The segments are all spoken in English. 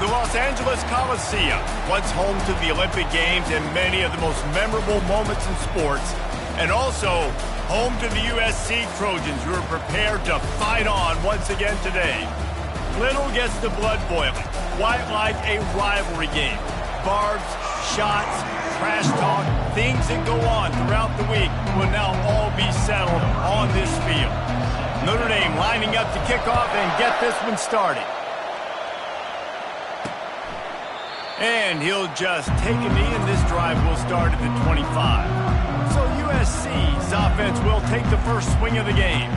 The Los Angeles Coliseum, once home to the Olympic Games and many of the most memorable moments in sports, and also home to the USC Trojans, who are prepared to fight on once again today. Little gets the blood boiling, quite like a rivalry game. Barbs, shots, trash talk, things that go on throughout the week will now all be settled on this field. Notre Dame lining up to kick off and get this one started. And he'll just take a knee, and this drive will start at the 25. So USC's offense will take the first swing of the game.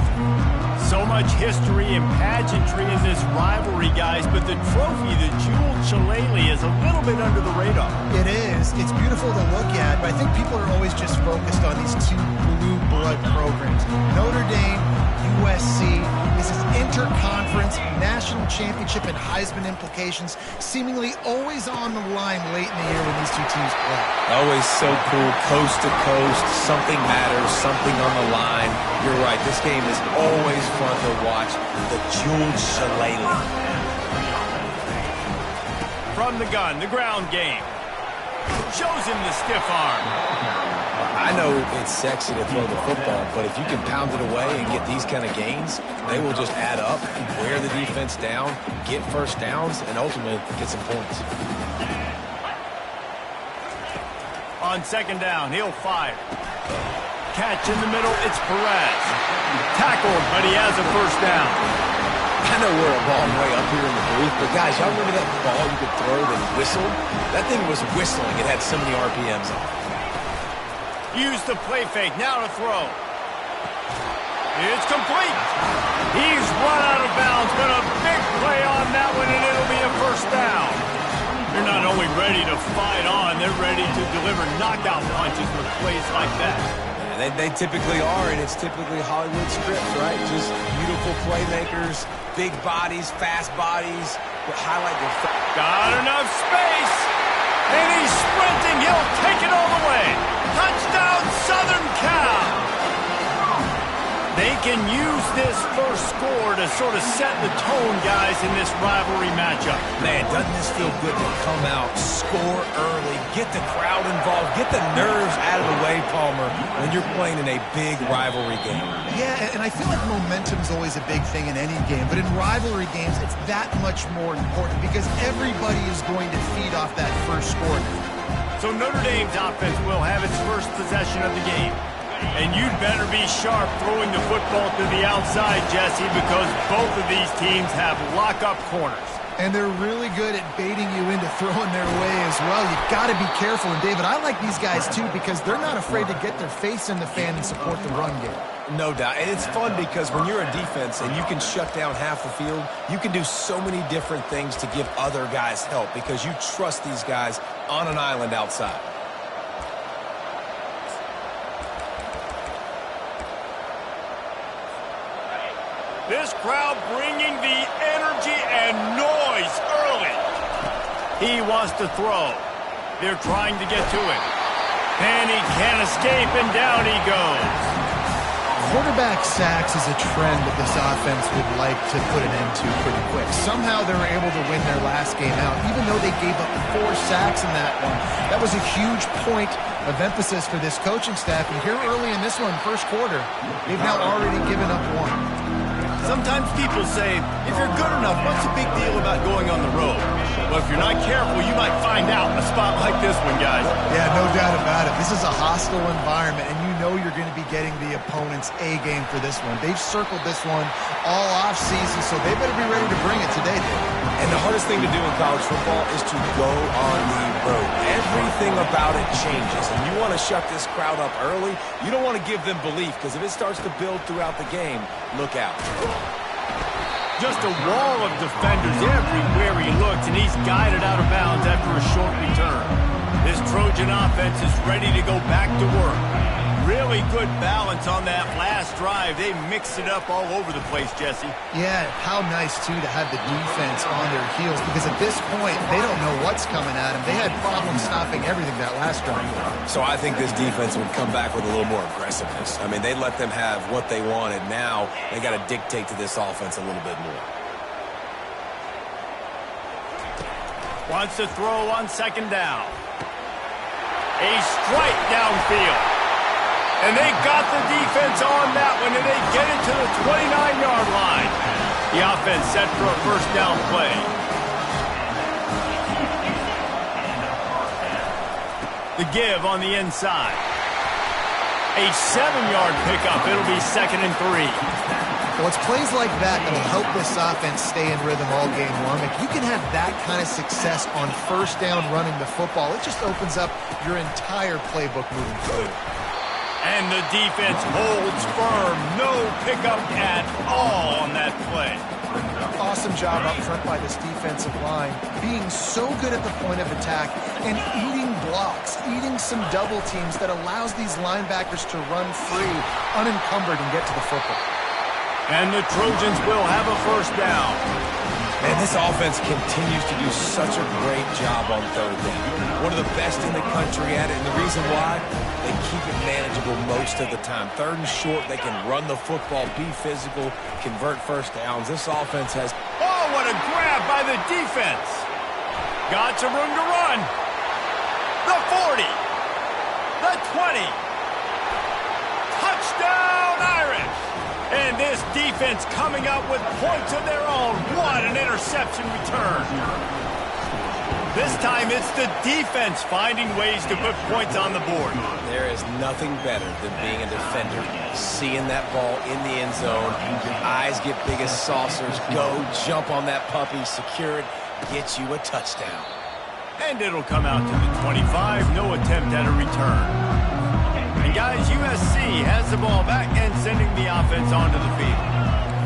So much history and pageantry in this rivalry, guys, but the trophy, the Jewel Shillelagh, is a little bit under the radar. It is. It's beautiful to look at, but I think people are always just focused on these two blue blood programs. Notre Dame, USC. This is interconference, national championship, and Heisman implications seemingly always on the line late in the year when these two teams play. Always so cool, coast to coast. Something matters, something on the line. You're right, this game is always fun to watch. The Jewel Shillelagh. From the gun, the ground game. Shows him the stiff arm. I know it's sexy to throw the football, but if you can pound it away and get these kind of gains, they will just add up, wear the defense down, get first downs, and ultimately get some points. On second down, he'll fire. Catch in the middle, it's Perez. Tackled, but he has a first down. I know we're a long way up here in the booth, but guys, y'all remember that ball you could throw that whistled? That thing was whistling. It had so many RPMs on it. Use the play fake, now to throw. It's complete. He's run out of bounds, but a big play on that one, and it'll be a first down. They're not only ready to fight on, they're ready to deliver knockout punches with plays like that. They typically are, and it's typically Hollywood scripts, right? Just beautiful playmakers, big bodies, fast bodies, that highlight their... Got enough space, and he's sprinting. He'll take it all the way. Touchdown, Southern Cal! They can use this first score to sort of set the tone, guys, in this rivalry matchup. Man, doesn't this feel good to come out, score early, get the crowd involved, get the nerves out of the way, Palmer, when you're playing in a big rivalry game. Yeah, and I feel like momentum's always a big thing in any game, but in rivalry games, it's that much more important because everybody is going to feed off that first score. So Notre Dame's offense will have its first possession of the game. And you'd better be sharp throwing the football to the outside, Jesse, because both of these teams have lock-up corners. And they're really good at baiting you into throwing their way as well. You've got to be careful. And, David, I like these guys, too, because they're not afraid to get their face in the fan and support the run game. No doubt. And it's fun because when you're a defense and you can shut down half the field, you can do so many different things to give other guys help because you trust these guys on an island outside. This crowd bringing the energy and noise early. He wants to throw. They're trying to get to him. And he can't escape, and down he goes. Quarterback sacks is a trend that this offense would like to put an end to pretty quick. Somehow they were able to win their last game out, even though they gave up 4 sacks in that one. That was a huge point of emphasis for this coaching staff. And here early in this one, first quarter, they've now already given up 1. Sometimes people say, if you're good enough, what's the big deal about going on the road? Well, if you're not careful, you might find out in a spot like this one, guys. Yeah, no doubt about it. This is a hostile environment, and you know you're going to be getting the opponent's A game for this one. They've circled this one all offseason, so they better be ready to bring it today, Dave. And the hardest thing to do in college football is to go on the road. Everything about it changes, and you want to shut this crowd up early. You don't want to give them belief, because if it starts to build throughout the game, look out. Just a wall of defenders everywhere he looks, and he's guided out of bounds after a short return. This Trojan offense is ready to go back to work. Really good balance on that last drive. They mixed it up all over the place, Jesse. Yeah, how nice, too, to have the defense on their heels, because at this point, they don't know what's coming at them. They had problems stopping everything that last drive. So I think this defense would come back with a little more aggressiveness. I mean, they let them have what they wanted. Now they got to dictate to this offense a little bit more. Wants to throw on second down. A strike downfield. And they got the defense on that one, and they get it to the 29-yard line. The offense set for a first down play. The give on the inside. A 7-yard pickup. It'll be 2nd and 3. Well, it's plays like that that'll help this offense stay in rhythm all game long. If you can have that kind of success on first down running the football, it just opens up your entire playbook moving forward. And the defense holds firm. No pickup at all on that play. Awesome job up front by this defensive line, being so good at the point of attack and eating blocks, eating some double teams that allows these linebackers to run free, unencumbered, and get to the football. And the Trojans will have a first down. Man, this offense continues to do such a great job on third down. One of the best in the country at it, and the reason why, they keep it manageable most of the time. 3rd and short, they can run the football, be physical, convert first downs. This offense has... Oh, what a grab by the defense. Got some room to run. The 40. The 20. Touchdown, Irish. And this defense coming up with points of their own. What an interception return. This time it's the defense finding ways to put points on the board. There is nothing better than being a defender, seeing that ball in the end zone. Your eyes get big as saucers. Go, jump on that puppy, secure it, get you a touchdown. And it'll come out to the 25. No attempt at a return. And guys, USC has the ball back and sending the offense onto the field.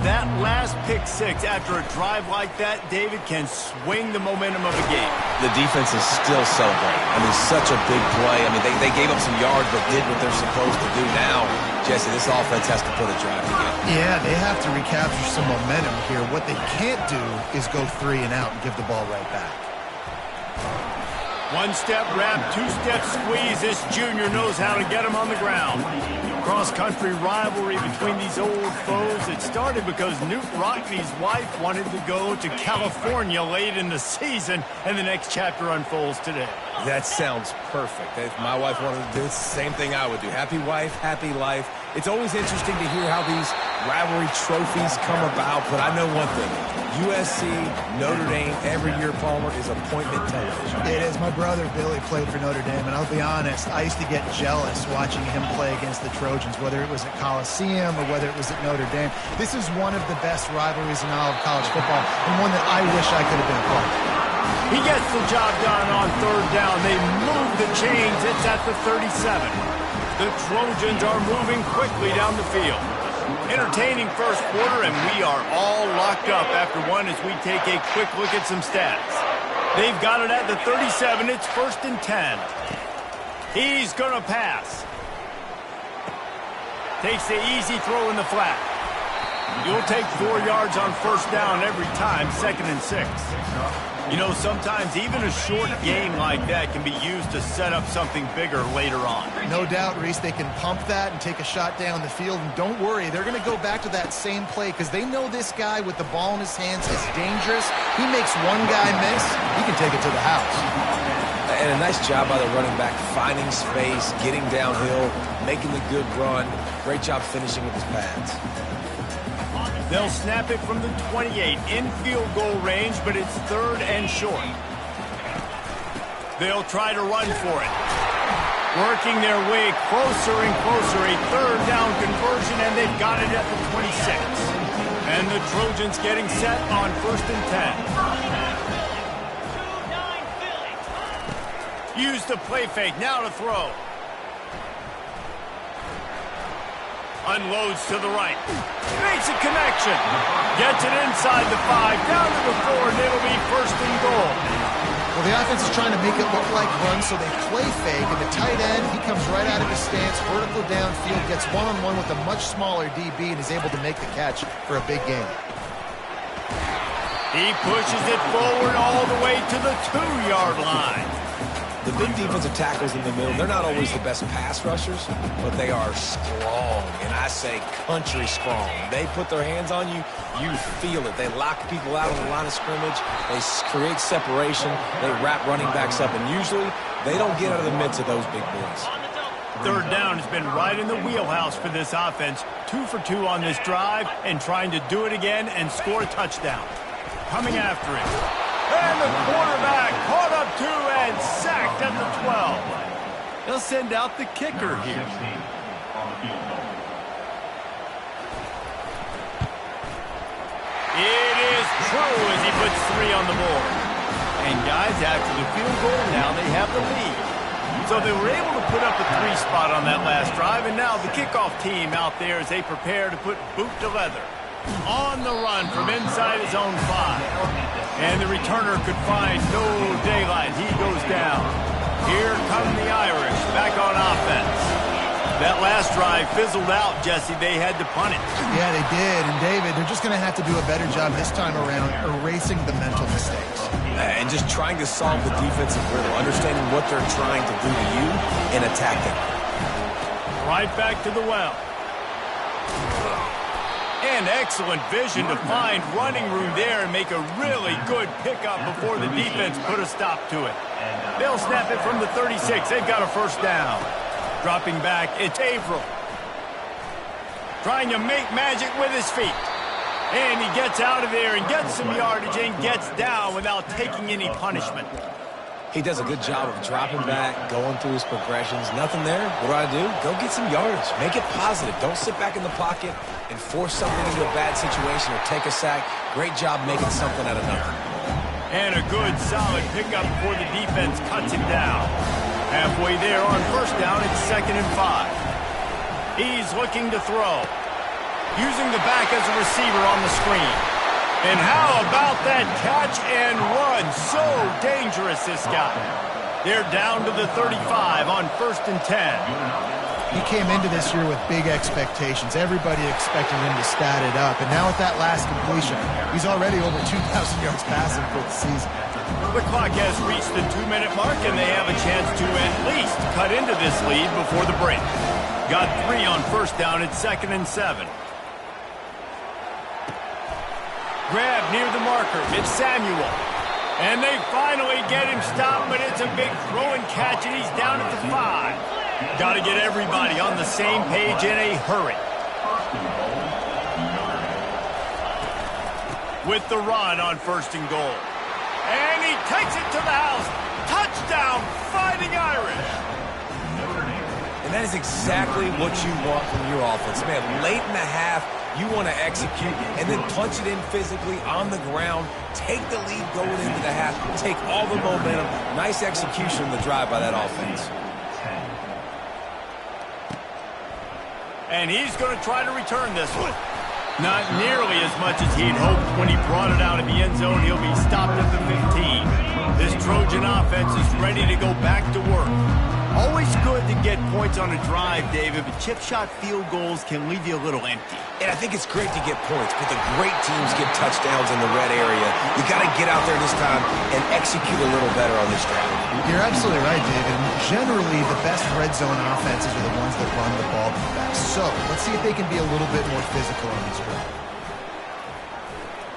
That last pick six after a drive like that, David, can swing the momentum of a game. The defense is still celebrating. I mean, such a big play. I mean, they gave up some yards but did what they're supposed to do. Now, Jesse, this offense has to put a drive together. Yeah, they have to recapture some momentum here. What they can't do is go 3 and out and give the ball right back. One-step wrap, two-step squeeze. This junior knows how to get him on the ground. Cross-country rivalry between these old foes. It started because Newt Rockney's wife wanted to go to California late in the season, and the next chapter unfolds today. That sounds perfect. If my wife wanted to do it, it's the same thing I would do. Happy wife, happy life. It's always interesting to hear how these rivalry trophies come about, but I know one thing. USC, Notre Dame, every year, Palmer, is appointment television. It is. My brother Billy played for Notre Dame, and I'll be honest, I used to get jealous watching him play against the Trojans, whether it was at Coliseum or whether it was at Notre Dame. This is one of the best rivalries in all of college football, and one that I wish I could have been a part of. He gets the job done on third down. They move the chains. It's at the 37. The Trojans are moving quickly down the field. Entertaining first quarter, and we are all locked up after one as we take a quick look at some stats. They've got it at the 37. It's 1st and 10. He's going to pass. Takes the easy throw in the flat. You'll take 4 yards on first down every time, 2nd and 6. You know, sometimes even a short game like that can be used to set up something bigger later on. No doubt, Reese, they can pump that and take a shot down the field. And don't worry, they're going to go back to that same play because they know this guy with the ball in his hands is dangerous. He makes one guy miss, he can take it to the house. And a nice job by the running back, finding space, getting downhill, making the good run. Great job finishing with his pads. They'll snap it from the 28 in field goal range, but it's 3rd and short. They'll try to run for it. Working their way closer and closer, a 3rd down conversion, and they've got it at the 26. And the Trojans getting set on 1st and 10. Use the play fake, now to throw. Unloads to the right. Makes a connection. Gets it inside the 5, down to the 4, and it'll be 1st and goal. Well, the offense is trying to make it look like run, so they play fake, and the tight end, he comes right out of his stance, vertical downfield, gets one-on-one with a much smaller DB, and is able to make the catch for a big gain. He pushes it forward all the way to the 2-yard line. The big defensive tackles in the middle, they're not always the best pass rushers, but they are strong, and I say country strong. They put their hands on you, you feel it. They lock people out on the line of scrimmage. They create separation. They wrap running backs up, and usually they don't get out of the midst of those big boys. Third down has been right in the wheelhouse for this offense. 2 for 2 on this drive and trying to do it again and score a touchdown. Coming after it. And the quarterback caught up 2 and sacked at the 12. They'll send out the kicker here. It is true as he puts 3 on the board. And guys, after the field goal, now they have the lead. So they were able to put up a 3 spot on that last drive, and now the kickoff team out there as they prepare to put boot to leather. On the run from inside his own 5. And the returner could find no daylight. He goes down. Here come the Irish back on offense. That last drive fizzled out, Jesse. They had to punt it. Yeah, they did. And David, they're just going to have to do a better job this time around erasing the mental mistakes. And just trying to solve the defensive riddle, understanding what they're trying to do to you and attacking. Right back to the well. And excellent vision to find running room there and make a really good pickup before the defense put a stop to it. They'll snap it from the 36. They've got a first down. Dropping back, it's Averill. Trying to make magic with his feet. And he gets out of there and gets some yardage and gets down without taking any punishment. He does a good job of dropping back, going through his progressions. Nothing there. What do? Go get some yardage. Make it positive. Don't sit back in the pocket and force something into a bad situation or take a sack. Great job making something out of nothing. And a good, solid pickup before the defense cuts him down. Halfway there on first down, it's 2nd and 5. He's looking to throw. Using the back as a receiver on the screen. And how about that catch and run? So dangerous, this guy. They're down to the 35 on 1st and 10. He came into this year with big expectations. Everybody expected him to stat it up. And now with that last completion, he's already over 2,000 yards passing for the season. The clock has reached the 2-minute mark, and they have a chance to at least cut into this lead before the break. Got 3 on first down at 2nd and 7. Grab near the marker. It's Samuel. And they finally get him stopped, but it's a big throw and catch, and he's down at the 5. Got to get everybody on the same page in a hurry. With the run on 1st and goal. And he takes it to the house. Touchdown, Fighting Irish. And that is exactly what you want from your offense. Man, late in the half, you want to execute and then punch it in physically on the ground. Take the lead going into the half. Take all the momentum. Nice execution on the drive by that offense. And he's going to try to return this one. Not nearly as much as he'd hoped when he brought it out of the end zone. He'll be stopped at the 15. This Trojan offense is ready to go back to work. Always good to get points on a drive, David, but chip shot field goals can leave you a little empty. And I think it's great to get points, but the great teams get touchdowns in the red area. You got to get out there this time and execute a little better on this drive. You're absolutely right, David. Generally, the best red zone offenses are the ones that run the ball the best. So let's see if they can be a little bit more physical on this drive.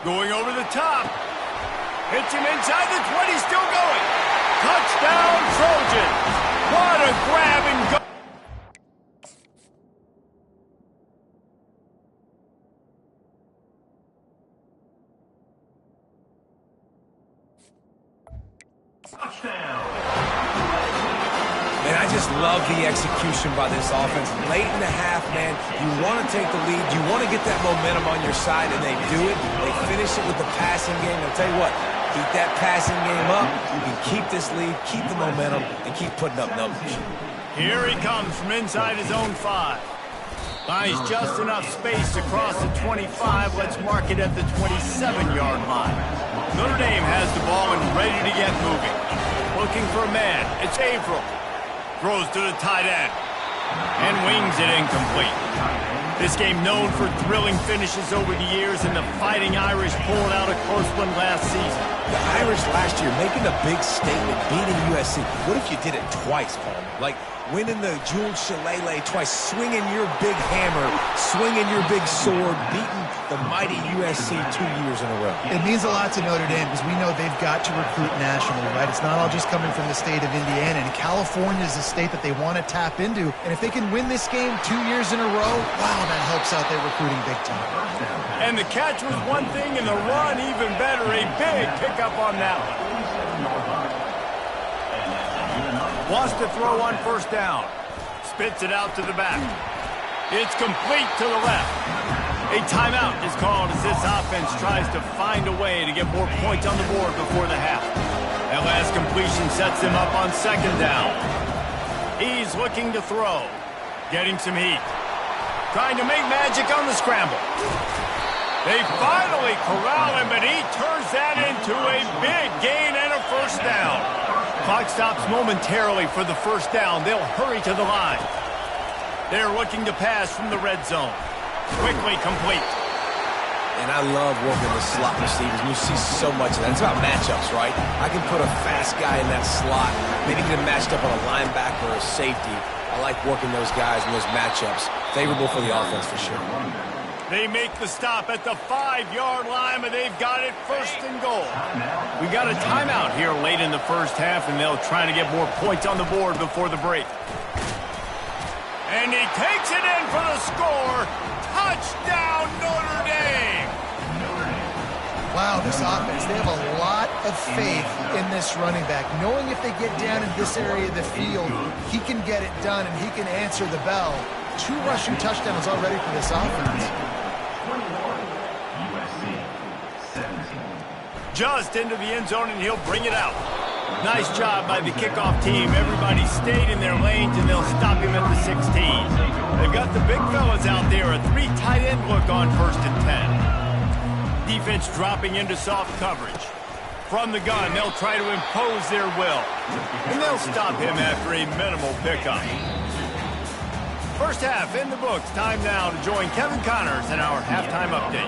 Going over the top. Hits him inside the 20, still going. Touchdown, Trojans. What a grab and go. Man, I just love the execution by this offense. Late in the half, man, you want to take the lead. You want to get that momentum on your side, and they do it. They finish it with the passing game. I'll tell you what, keep that passing game up. You can keep this lead, keep the momentum, and keep putting up numbers. Here he comes from inside his own 5. Finds just enough space to cross the 25. Let's mark it at the 27-yard line. Notre Dame has the ball and ready to get moving. Looking for a man. It's Averill. Throws to the tight end. And wings it incomplete. This game known for thrilling finishes over the years, and the Fighting Irish pulling out a close one last season. The Irish last year making a big statement, beating USC. What if you did it twice, Paul? Like winning the Jules Shillelagh twice, swinging your big hammer, swinging your big sword, beating the mighty USC 2 years in a row. It means a lot to Notre Dame because we know they've got to recruit nationally, right? It's not all just coming from the state of Indiana, and California is a state that they want to tap into. And if they can win this game 2 years in a row, wow, that helps out their recruiting big time. And the catch was one thing, and the run even better. A big pickup on that one. Wants to throw on first down. Spits it out to the back. It's complete to the left. A timeout is called as this offense tries to find a way to get more points on the board before the half. That last completion sets him up on second down. He's looking to throw. Getting some heat. Trying to make magic on the scramble. They finally corral him, but he turns that into a big gain and a first down. Clock stops momentarily for the first down. They'll hurry to the line. They're looking to pass from the red zone. Quickly complete. And I love working the slot receivers. You see so much of that. It's about matchups, right? I can put a fast guy in that slot, maybe get him matched up on a linebacker or a safety. I like working those guys in those matchups. Favorable for the offense for sure. They make the stop at the 5-yard line, but they've got it first and goal. We got a timeout here late in the first half, and they'll try to get more points on the board before the break. And he takes it in for the score. Touchdown, Notre Dame! Wow, this offense, they have a lot of faith in this running back. Knowing if they get down in this area of the field, he can get it done and he can answer the bell. 2 rushing touchdowns already for this offense. Just into the end zone, and he'll bring it out. Nice job by the kickoff team. Everybody stayed in their lanes, and they'll stop him at the 16. They've got the big fellas out there. A 3 tight end look on first and 10. Defense dropping into soft coverage. From the gun, they'll try to impose their will. And they'll stop him after a minimal pickup. First half in the books. Time now to join Kevin Connors in our halftime update.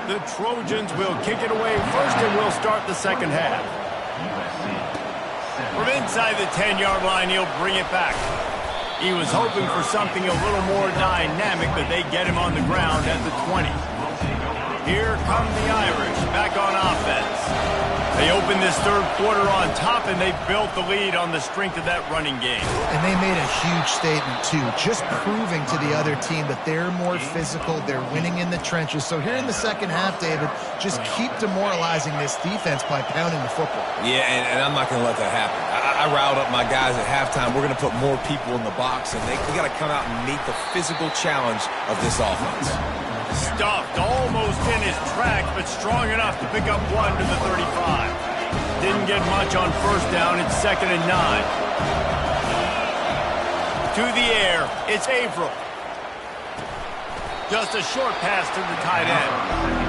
The Trojans will kick it away first, and we'll start the second half. From inside the 10-yard line, he'll bring it back. He was hoping for something a little more dynamic, but they get him on the ground at the 20. Here come the Irish back on offense. They opened this third quarter on top, and they built the lead on the strength of that running game. And they made a huge statement, too, just proving to the other team that they're more physical, they're winning in the trenches. So here in the second half, David, just keep demoralizing this defense by pounding the football. Yeah, and I'm not going to let that happen. I riled up my guys at halftime. We're going to put more people in the box, and they got to come out and meet the physical challenge of this offense. Stuffed almost in his tracks, but strong enough to pick up 1 to the 35. Didn't get much on first down. It's 2nd and 9. To the air, it's Averill. Just a short pass to the tight end.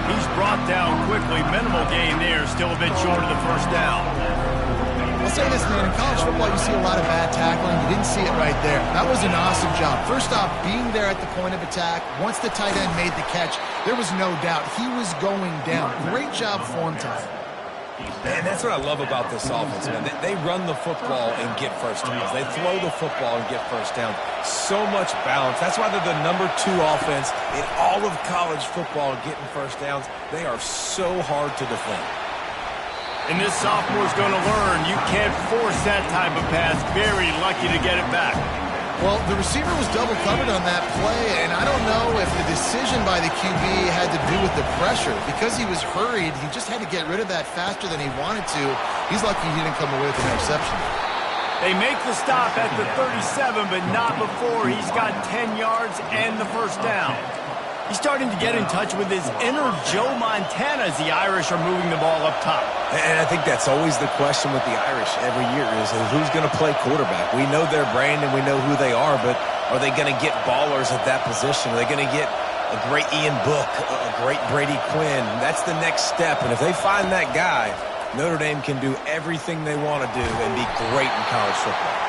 He's brought down quickly. Minimal gain there, still a bit short of the first down. I'll say this, man, in college football, you see a lot of bad tackling. You didn't see it right there. That was an awesome job. First off, being there at the point of attack. Once the tight end made the catch, there was no doubt he was going down. Great job form time. And that's what I love about this offense, man. They run the football and get first downs. They throw the football and get first down. So much balance. That's why they're the #2 offense in all of college football getting first downs. They are so hard to defend. And this sophomore's going to learn you can't force that type of pass. Very lucky to get it back. Well, the receiver was double covered on that play, and I don't know if the decision by the QB had to do with the pressure. Because he was hurried, he just had to get rid of that faster than he wanted to. He's lucky he didn't come away with an interception. They make the stop at the 37, but not before he's got 10 yards and the first down. He's starting to get in touch with his inner Joe Montana as the Irish are moving the ball up top. And I think that's always the question with the Irish every year is who's going to play quarterback. We know their brand and we know who they are, but are they going to get ballers at that position? Are they going to get a great Ian Book, a great Brady Quinn? That's the next step, and if they find that guy, Notre Dame can do everything they want to do and be great in college football.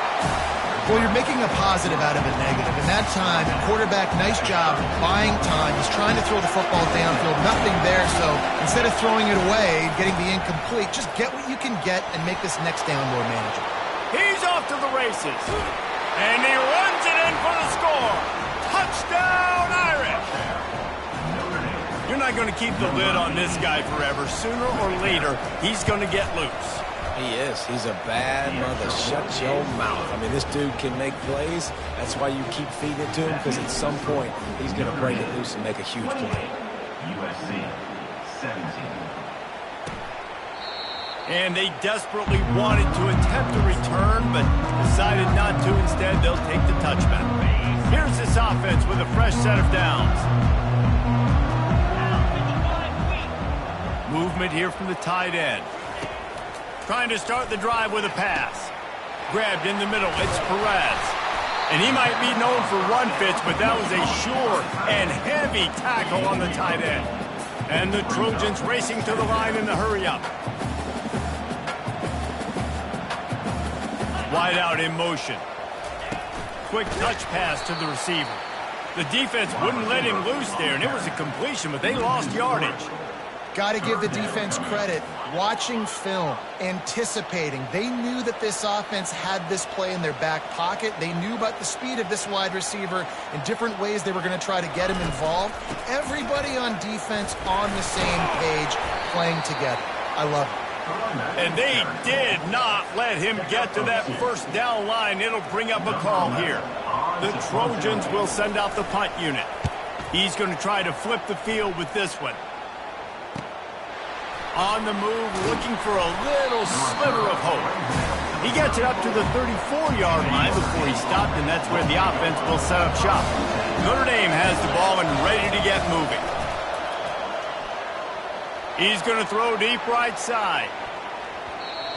Well, you're making a positive out of a negative. In that time, quarterback, nice job buying time. He's trying to throw the football downfield. Nothing there, so instead of throwing it away, getting the incomplete, just get what you can get and make this next down more manageable. He's off to the races. And he runs it in for the score. Touchdown, Irish! You're not going to keep the lid on this guy forever. Sooner or later, he's going to get loose. He is. He's a bad mother. Shut your mouth. I mean, this dude can make plays. That's why you keep feeding it to him, because at some point, he's going to break it loose and make a huge play. USC 17. And they desperately wanted to attempt a return, but decided not to. Instead, they'll take the touchback. Here's this offense with a fresh set of downs. Movement here from the tight end. Trying to start the drive with a pass. Grabbed in the middle. It's Perez. And he might be known for run fits, but that was a sure and heavy tackle on the tight end. And the Trojans racing to the line in the hurry-up. Wide out in motion. Quick touch pass to the receiver. The defense wouldn't let him loose there, and it was a completion, but they lost yardage. Got to give the defense credit. Watching film, anticipating. They knew that this offense had this play in their back pocket. They knew about the speed of this wide receiver and different ways they were going to try to get him involved. Everybody on defense on the same page, playing together. I love it. And they did not let him get to that first down line. It'll bring up a call here. The Trojans will send out the punt unit. He's going to try to flip the field with this one. On the move, looking for a little sliver of hope. He gets it up to the 34-yard line before he stopped, and that's where the offense will set up shop. Notre Dame has the ball and ready to get moving. He's going to throw deep right side.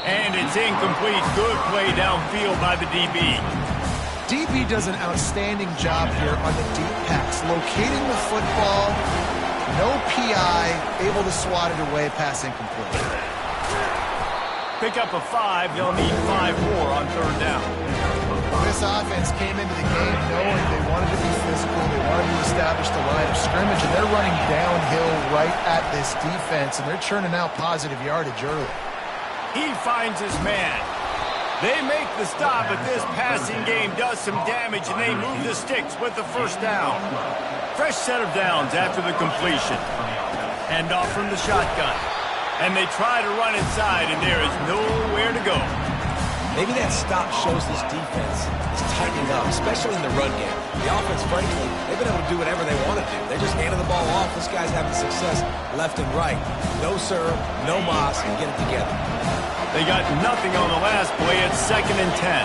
And it's incomplete. Good play downfield by the DB. DB does an outstanding job here on the deep pass, locating the football. No PI, able to swat it away, pass incomplete. Pick up a 5, they'll need 5 more on third down. This offense came into the game knowing they wanted to be physical, they wanted to establish the line of scrimmage, and they're running downhill right at this defense, and they're churning out positive yardage early. He finds his man. They make the stop, but this passing game does some damage, and they move the sticks with the first down. Fresh set of downs after the completion. Hand off from the shotgun. And they try to run inside, and there is nowhere to go. Maybe that stop shows this defense is tightening up, especially in the run game. The offense, frankly, they've been able to do whatever they want to do. They're just handing the ball off. This guy's having success left and right. No serve, no moss, and get it together. They got nothing on the last play. It's 2nd and 10.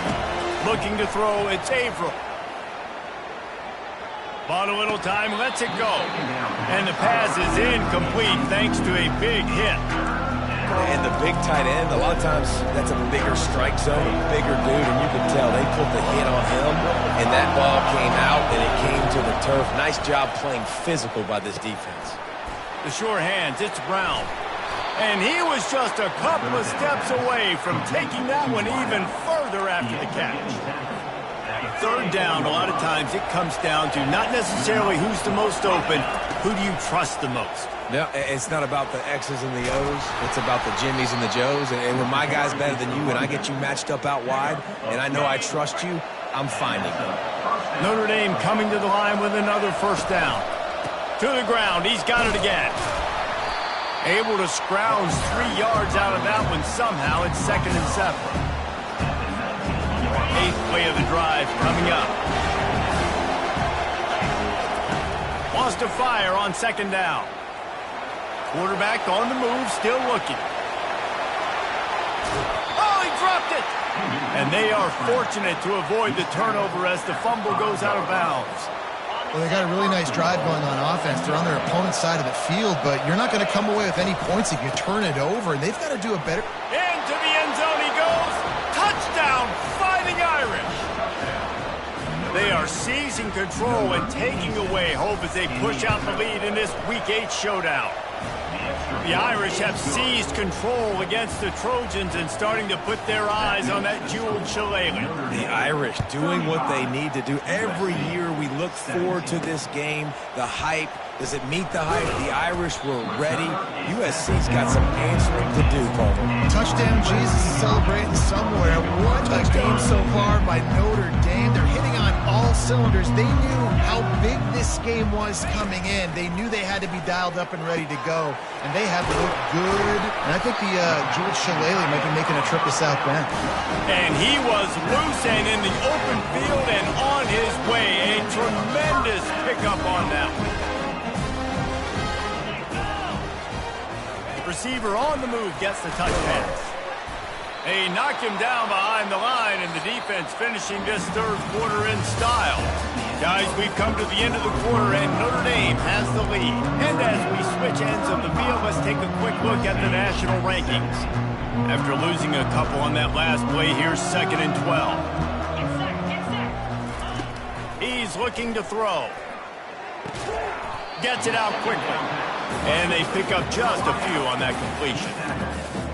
Looking to throw, it's Averill. Bought a little time, lets it go. And the pass is incomplete thanks to a big hit. And the big tight end, a lot of times that's a bigger strike zone, a bigger dude, and you can tell they put the hit on him, and that ball came out, and it came to the turf. Nice job playing physical by this defense. The sure hands, it's Brown. And he was just a couple of steps away from taking that one even further after the catch. Third down, a lot of times it comes down to not necessarily who's the most open, who do you trust the most? No, it's not about the X's and the O's. It's about the Jimmies and the Joes. And when my guy's better than you and I get you matched up out wide and I know I trust you, I'm finding them. Notre Dame coming to the line with another first down. To the ground, he's got it again. Able to scrounge 3 yards out of that one somehow. It's 2nd and 7. 8th play of the drive coming up. Wants to fire on 2nd down. Quarterback on the move, still looking. Oh, he dropped it! And they are fortunate to avoid the turnover as the fumble goes out of bounds. Well, they got a really nice drive going on offense. They're on their opponent's side of the field, but you're not going to come away with any points if you turn it over, and they've got to do a better... Into the end zone he goes. Touchdown, Fighting Irish. They are seizing control and taking away hope as they push out the lead in this Week 8 showdown. The Irish have seized control against the Trojans and starting to put their eyes on that jeweled shillelagh. The Irish doing what they need to do. Every year we look forward to this game. The hype. Does it meet the hype? The Irish were ready. USC's got some answering to do, Coleman. Touchdown Jesus is celebrating somewhere. What a game so far by Notre Dame. They're hitting on all cylinders. They knew how big this game was coming in. They knew they had to be dialed up and ready to go. And they have looked good. And I think the Jewel Shillelagh might be making a trip to South Bend. And he was loose and in the open field and on his way. A tremendous pickup on that one. Receiver on the move gets the touch pass. They knock him down behind the line, and the defense finishing this third quarter in style. Guys, we've come to the end of the quarter, and Notre Dame has the lead. And as we switch ends of the field, let's take a quick look at the national rankings. After losing a couple on that last play, here's 2nd and 12. He's looking to throw. Gets it out quickly. And they pick up just a few on that completion.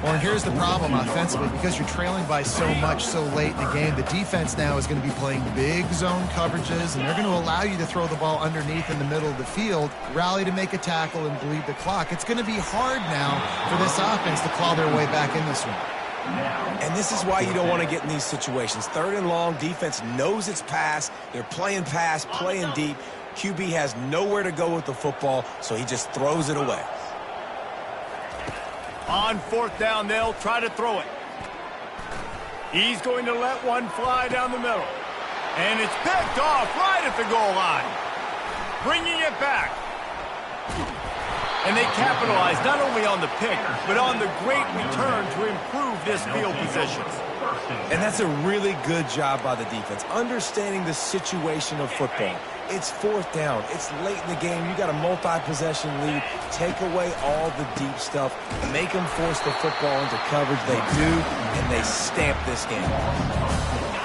Well, and here's the problem offensively. Because you're trailing by so much so late in the game, the defense now is going to be playing big zone coverages, and they're going to allow you to throw the ball underneath in the middle of the field, rally to make a tackle, and bleed the clock. It's going to be hard now for this offense to claw their way back in this one. And this is why you don't want to get in these situations. 3rd and long, defense knows it's pass. They're playing pass, playing deep. QB has nowhere to go with the football, so he just throws it away. On 4th down, they'll try to throw it. He's going to let one fly down the middle. And it's picked off right at the goal line. Bringing it back. And they capitalize not only on the pick, but on the great return to improve this field position. And that's a really good job by the defense, understanding the situation of football. It's 4th down. It's late in the game. You got a multi-possession lead. Take away all the deep stuff. Make them force the football into coverage. They do, and they stamp this game.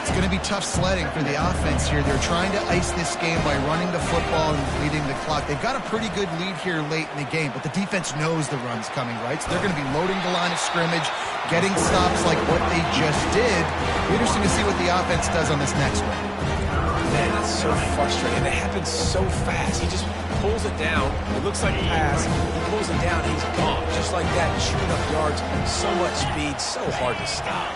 It's going to be tough sledding for the offense here. They're trying to ice this game by running the football and leading the clock. They've got a pretty good lead here late in the game, but the defense knows the run's coming, right? So they're going to be loading the line of scrimmage, getting stops like what they just did. Be interesting to see what the offense does on this next one. Man, it's so frustrating. It happens so fast. He just pulls it down. It looks like a pass. He pulls it down. He's gone. Just like that, chewing up yards. So much speed. So hard to stop.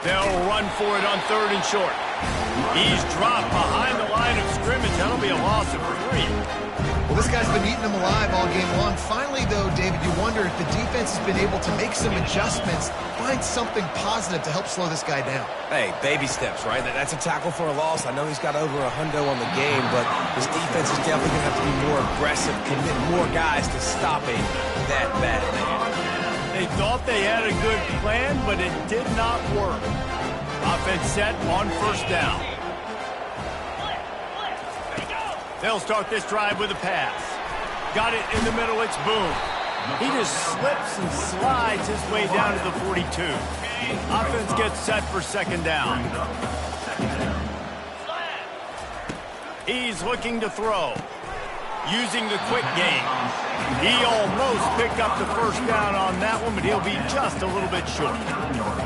They'll run for it on 3rd and short. He's dropped behind the line of scrimmage. That'll be a loss of 3. Well, this guy's been eating them alive all game long. Finally, though, David, you wonder if the defense has been able to make some adjustments, find something positive to help slow this guy down. Hey, baby steps, right? That's a tackle for a loss. I know he's got over $100 on the game, but this defense is definitely going to have to be more aggressive, commit more guys to stopping that bad man. They thought they had a good plan, but it did not work. Offense set on 1st down. They'll start this drive with a pass. Got it in the middle, it's Boone. He just slips and slides his way down to the 42. Offense gets set for 2nd down. He's looking to throw. Using the quick game. He almost picked up the 1st down on that one, but he'll be just a little bit short.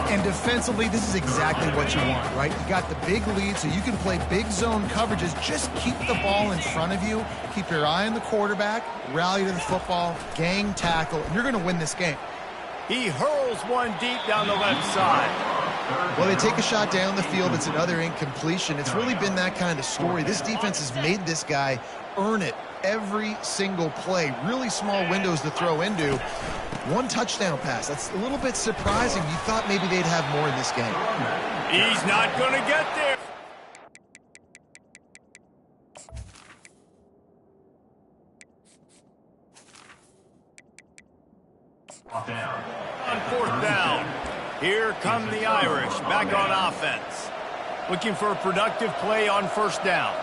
And defensively, this is exactly what you want, right? You got the big lead, so you can play big zone coverages. Just keep the ball in front of you. Keep your eye on the quarterback. Rally to the football. Gang tackle. And you're going to win this game. He hurls one deep down the left side. Well, they take a shot down the field. It's another incompletion. It's really been that kind of story. This defense has made this guy earn it every single play. Really small windows to throw into. 1 touchdown pass. That's a little bit surprising. You thought maybe they'd have more in this game. He's not going to get there. On 4th down. Here come the Irish back on offense. Looking for a productive play on 1st down.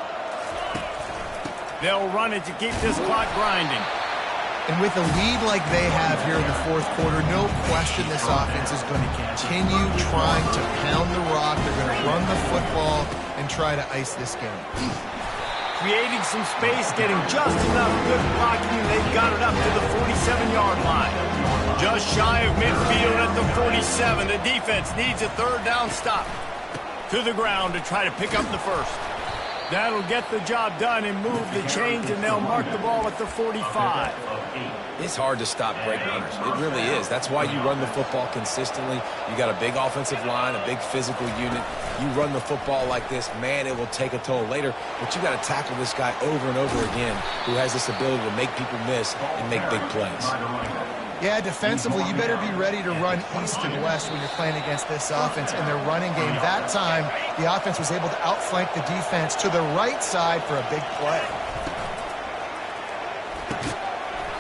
They'll run it to keep this clock grinding. And with a lead like they have here in the 4th quarter, no question this offense is going to continue trying to pound the rock. They're going to run the football and try to ice this game. creating some space, getting just enough good blocking, and they've got it up to the 47-yard line. Just shy of midfield at the 47. The defense needs a third down stop. To the ground to try to pick up the first. That'll get the job done and move the chains, and they'll mark the ball at the 45. It's hard to stop great runners. It really is. That's why you run the football consistently. You got a big offensive line, a big physical unit. You run the football like this, man, it will take a toll later. But you got to tackle this guy over and over again who has this ability to make people miss and make big plays. Yeah, defensively, you better be ready to run east and west when you're playing against this offense in their running game. That time, the offense was able to outflank the defense to the right side for a big play.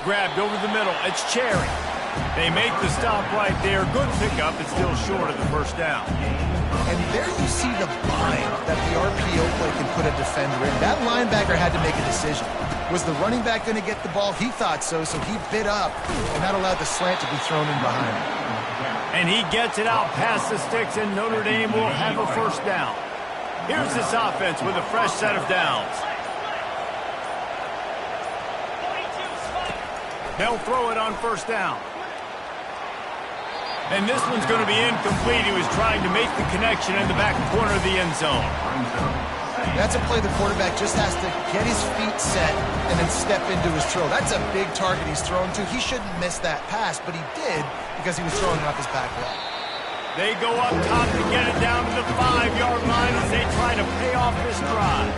Grabbed over the middle. It's Cherry. They make the stop right there. Good pickup. It's still short of the first down. And there you see the bind that the RPO play can put a defender in. That linebacker had to make a decision. Was the running back going to get the ball? He thought so, so he bit up and that allowed the slant to be thrown in behind him. And he gets it out past the sticks, and Notre Dame will have a first down. Here's this offense with a fresh set of downs. They'll throw it on first down. And this one's going to be incomplete. He was trying to make the connection in the back corner of the end zone. That's a play the quarterback just has to get his feet set and then step into his throw. That's a big target he's throwing to. He shouldn't miss that pass, but he did because he was throwing it off his back leg. They go up top to get it down to the 5-yard line as they try to pay off this drive.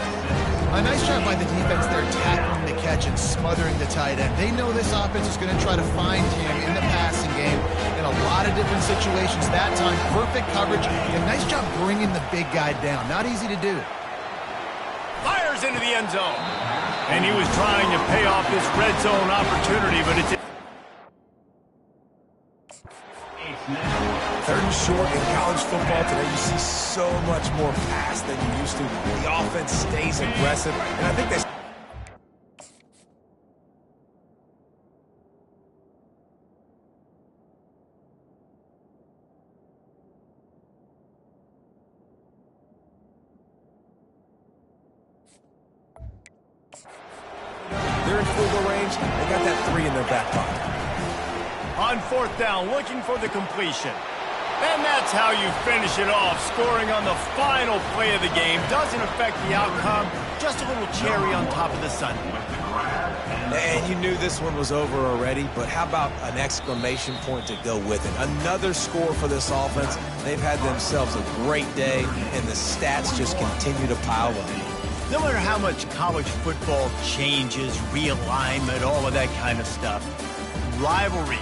A nice job by the defense there, tackling the catch and smothering the tight end. They know this offense is going to try to find him in the passing game in a lot of different situations. That time, perfect coverage, and nice job bringing the big guy down. Not easy to do. Fires into the end zone. And he was trying to pay off this red zone opportunity, but it's... Third and short in college football today, you see so much more pass than you used to. The offense stays aggressive, and I think they... They're in field goal range. They got that 3 in their back pocket. On fourth down, looking for the completion. And that's how you finish it off. Scoring on the final play of the game doesn't affect the outcome. Just a little cherry on top of the sundae. And you knew this one was over already, but how about an exclamation point to go with it? Another score for this offense. They've had themselves a great day, and the stats just continue to pile up. No matter how much college football changes, realignment, all of that kind of stuff, rivalry